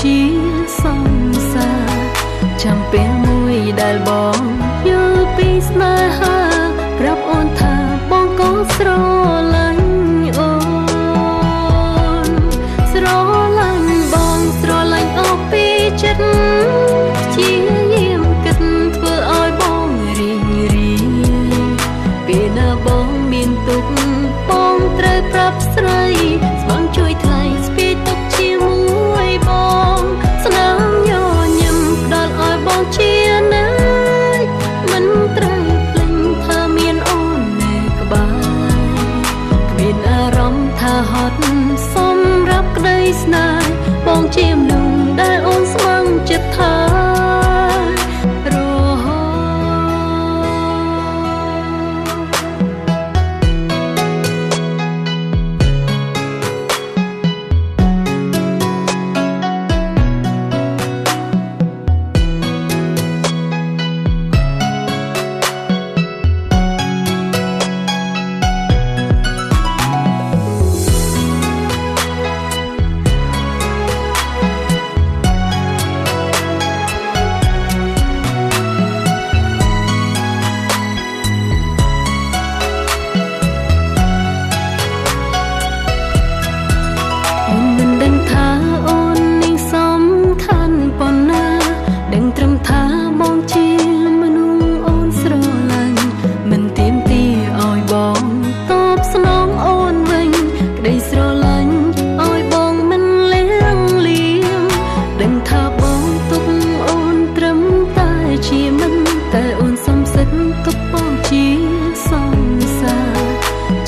ជាសង្សារចាំពេលមួយដែលបងយល់ពីស្នេហាប្រាប់អូនថាបងក៏ស្រឡាញ់អូនស្រឡាញ់បងស្រឡាញ់អស់ពីចិត្តជាយាមគិតធ្វើឲ្យបងរីងរាយពេលណាបងមានទុក្ខបងត្រូវប្រាប់ស្រីស្បងជួយថ្លៃស្ពាយទុកជាមួយបងស្នាមញញឹមផ្ដល់ឲ្យបងជាណាយមិនត្រូវភ្លេចថាមានអូននៅក្បែរគ្មានអារម្មណ៍ថាហត់សម្រាប់ក្តីស្នេហ៍បងជាមនុស្សដែលអូនស្មឹងចិត្តថា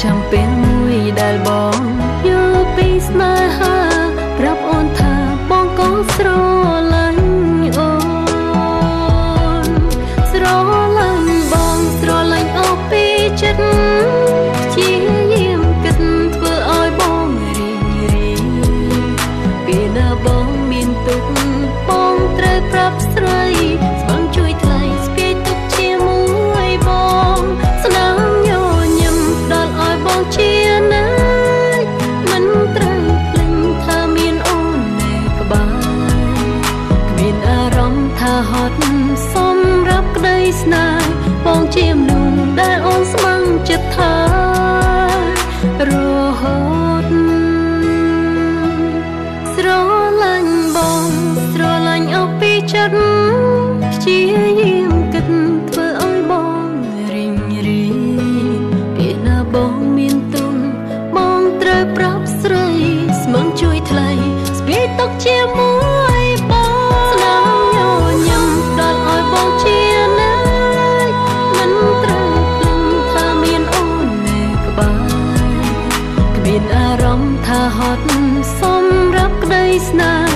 ចាំពេលមួយដែលបងយល់ពីស្នេហាប្រាប់អូនថាបងក៏ស្រឡាញ់អូនស្រឡាញ់បងស្រឡាញ់អស់ពីចិត្តជាយាមគិតធ្វើឲ្យបងរីងរាយពេលណាបងមានទុក្ខបងត្រូវប្រាប់ស្រីស្បងជួយថ្លៃស្ពាយទុកជាមួយបងស្នាមញញឹមផ្ដល់ឲ្យបងជាណាយមិនត្រូវភ្លេចថាមានអូននៅក្បែរគ្មានអារម្មណ៍ថាហត់សម្រាប់ក្តីស្នេហ៍បងជាមនុស្សដែលអូនស្មឹងចិត្តថារហូតស្រឡាញ់បងស្រឡាញ់អស់ពីចិត្តជាយាមគិតធ្វើឲ្យបងរីងរាយពេលណាបងមានទុក្ខបងត្រូវប្រាប់ស្រីស្មឹងជួយថ្លៃស្ពាយទុកជាមួយបងស្នាមញញឹមដល់ឲ្យបងជាណាយមិនត្រូវភ្លេចថាមានអូននៅក្បែរគ្មានអារម្មណ៍ថាហត់សម្រាប់ក្តីស្នេហ៍